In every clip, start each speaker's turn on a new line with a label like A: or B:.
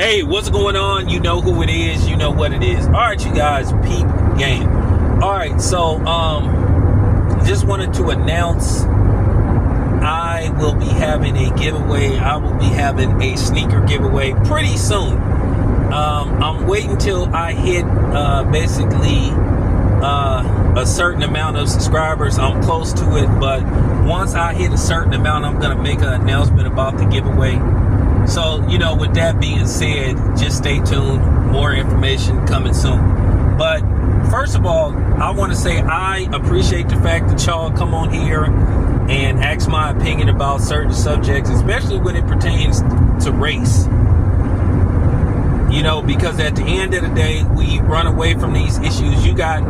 A: Hey, what's going on? You know who it is. You know what it is. All right, you guys, peep game. All right, so just wanted to announce I will be having a giveaway. I will be having a sneaker giveaway pretty soon. I'm waiting till I hit basically a certain amount of subscribers. I'm close to it, but once I hit a certain amount, I'm going to make an announcement about the giveaway. So, you know, with that being said, just stay tuned. More information coming soon. But first of all, I want to say I appreciate the fact that y'all come on here and ask my opinion about certain subjects, especially when it pertains to race. You know, because at the end of the day, we run away from these issues. You got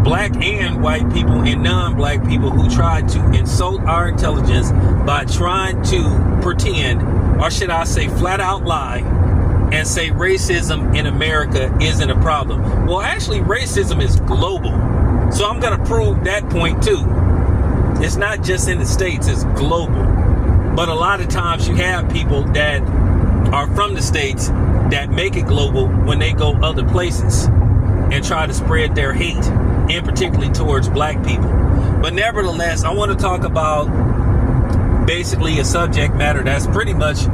A: black and white people and non-black people who try to insult our intelligence by trying to pretend, or should I say flat out lie, and say racism in America isn't a problem. Well, actually, racism is global. So I'm going to prove that point too. It's not just in the States, it's global. But a lot of times you have people that are from the States that make it global when they go other places and try to spread their hate, and particularly towards black people. But nevertheless, I want to talk about basically a subject matter that's pretty much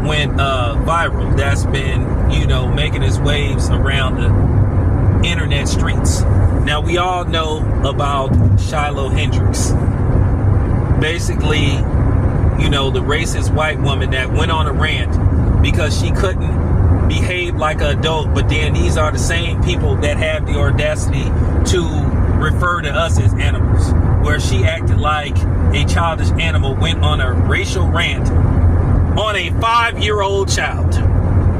A: went viral, that's been, you know, making its waves around the internet streets. Now, we all know about Shiloh Hendris. Basically, you know, the racist white woman that went on a rant because she couldn't behave like an adult, but then these are the same people that have the audacity to refer to us as animals, where she acted like a childish animal, went on a racial rant on a 5-year-old child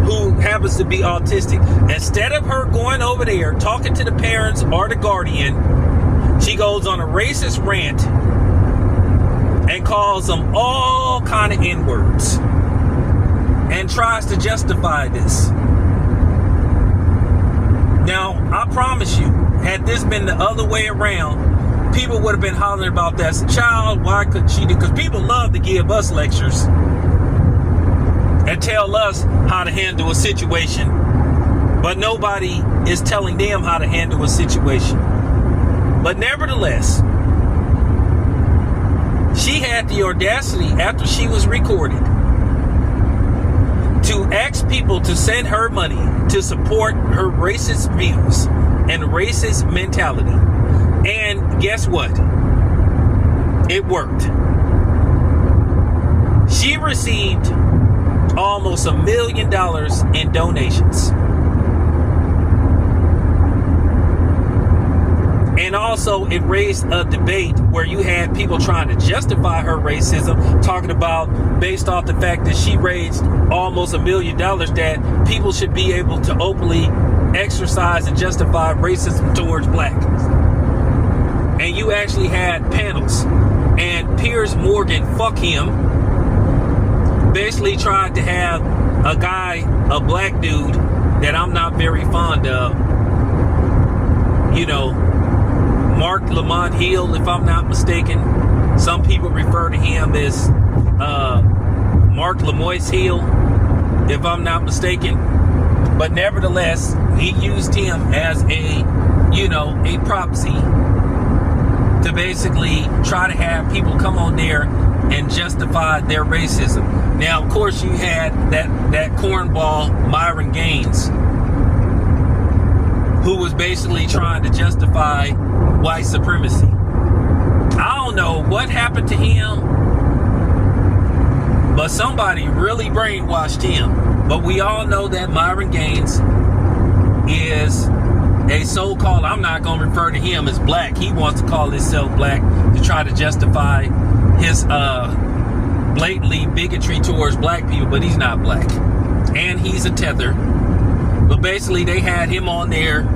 A: who happens to be autistic. Instead of her going over there talking to the parents or the guardian, she goes on a racist rant and calls them all kind of N-words and tries to justify this. Now, I promise you, had this been the other way around, people would have been hollering about that. As a child, why could she do? Because people love to give us lectures and tell us how to handle a situation, but nobody is telling them how to handle a situation. But nevertheless, she had the audacity, after she was recorded, to ask people to send her money to support her racist views and racist mentality. And guess what? It worked. She received almost $1 million in donations. And also, it raised a debate where you had people trying to justify her racism, talking about, based off the fact that she raised almost $1 million, that people should be able to openly exercise and justify racism towards blacks. And you actually had panels. And Piers Morgan, fuck him, basically tried to have a guy, a black dude that I'm not very fond of, you know, Mark Lamont Hill, if I'm not mistaken. Some people refer to him as Mark Lamoise Hill, if I'm not mistaken. But nevertheless, he used him as a, you know, a proxy to basically try to have people come on there and justify their racism. Now, of course, you had that cornball Myron Gaines, who was basically trying to justify white supremacy. I don't know what happened to him, but somebody really brainwashed him. But we all know that Myron Gaines is a so-called, I'm not going to refer to him as black. He wants to call himself black to try to justify his blatantly bigotry towards black people, but he's not black. And he's a tether. But basically, they had him on there.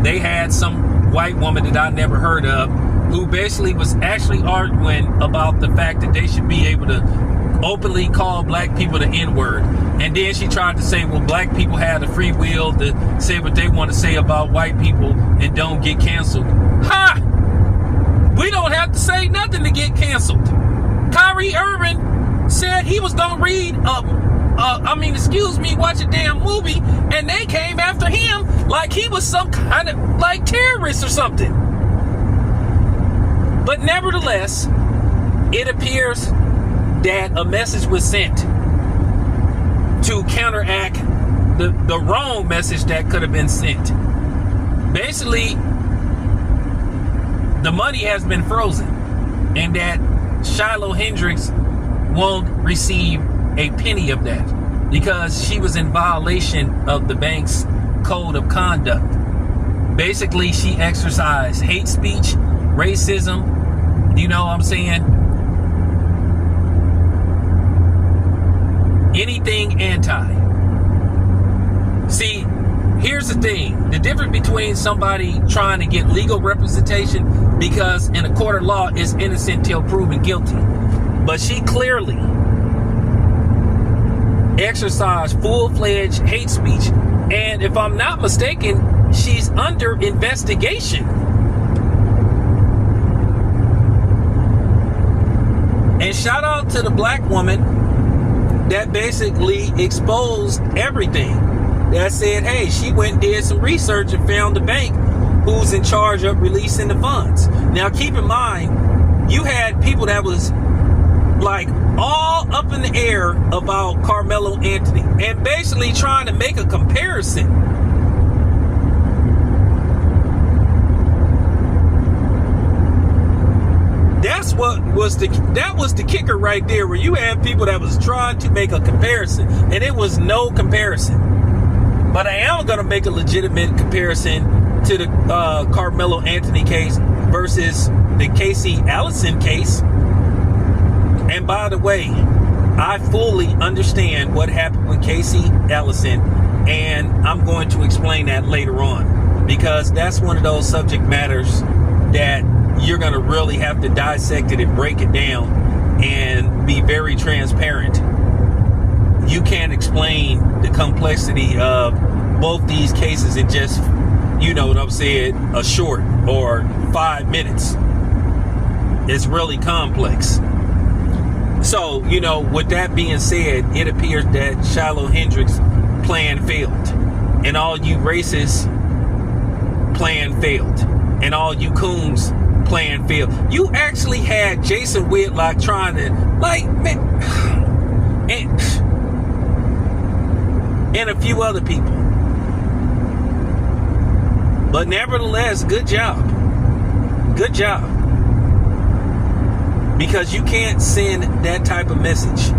A: They had some white woman that I never heard of, who basically was actually arguing about the fact that they should be able to openly call black people the N-word. And then she tried to say, well, black people have the free will to say what they want to say about white people and don't get canceled. Ha! We don't have to say nothing to get canceled. Kyrie Irving said he was going to read watch a damn movie, and they came after him like he was some kind of like terrorist or something. But nevertheless, it appears that a message was sent to counteract the wrong message that could have been sent. Basically, the money has been frozen, and that Shiloh Hendris won't receive a penny of that because she was in violation of the bank's code of conduct. Basically, she exercised hate speech, racism, you know what I'm saying? Anything anti. See, here's the thing. The difference between somebody trying to get legal representation, because in a court of law is innocent till proven guilty. But she clearly exercised full-fledged hate speech. And if I'm not mistaken, she's under investigation. And shout out to the black woman that basically exposed everything. That said, hey, she went and did some research and found the bank who's in charge of releasing the funds. Now, keep in mind, you had people that was like all up in the air about Carmelo Anthony and basically trying to make a comparison. That was the kicker right there, where you had people that was trying to make a comparison, and it was no comparison. But I am going to make a legitimate comparison to the Carmelo Anthony case versus the Casey Allison case. And by the way, I fully understand what happened with Casey Allison, and I'm going to explain that later on, because that's one of those subject matters that you're going to really have to dissect it and break it down and be very transparent. You can't explain the complexity of both these cases in just, you know what I'm saying, a short or 5 minutes. It's really complex. So, you know, with that being said, it appears that Shiloh Hendris' plan failed. And all you racists, plan failed. And all you coons, plan failed. You actually had Jason Whitlock trying to, like, man, and a few other people. But nevertheless, good job. Good job. Because you can't send that type of message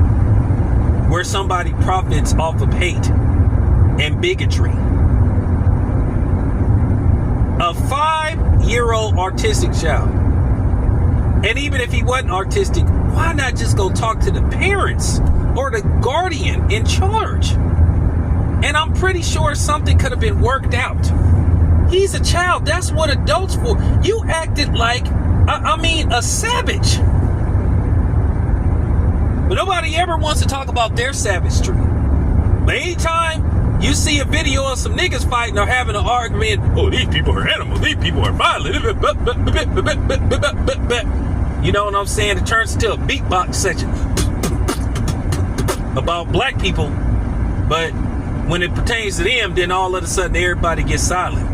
A: where somebody profits off of hate and bigotry. A 5-year-old autistic child. And even if he wasn't autistic, why not just go talk to the parents or the guardian in charge? And I'm pretty sure something could have been worked out. He's a child. That's what adults for. You acted like, a savage. But nobody ever wants to talk about their savagery. But anytime you see a video of some niggas fighting or having an argument, oh, these people are animals, these people are violent. You know what I'm saying? It turns into a beatbox section about black people. But when it pertains to them, then all of a sudden everybody gets silent.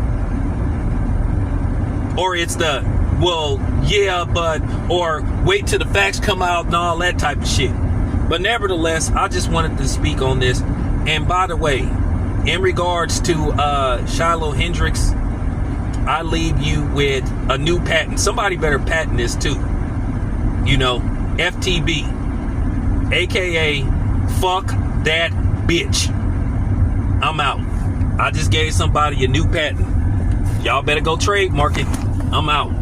A: Or it's the, well, yeah, but, or wait till the facts come out and all that type of shit. But nevertheless, I just wanted to speak on this. And by the way, in regards to Shiloh Hendris, I leave you with a new patent. Somebody better patent this too. You know, FTB, aka fuck that bitch. I'm out. I just gave somebody a new patent. Y'all better go trademark it. I'm out.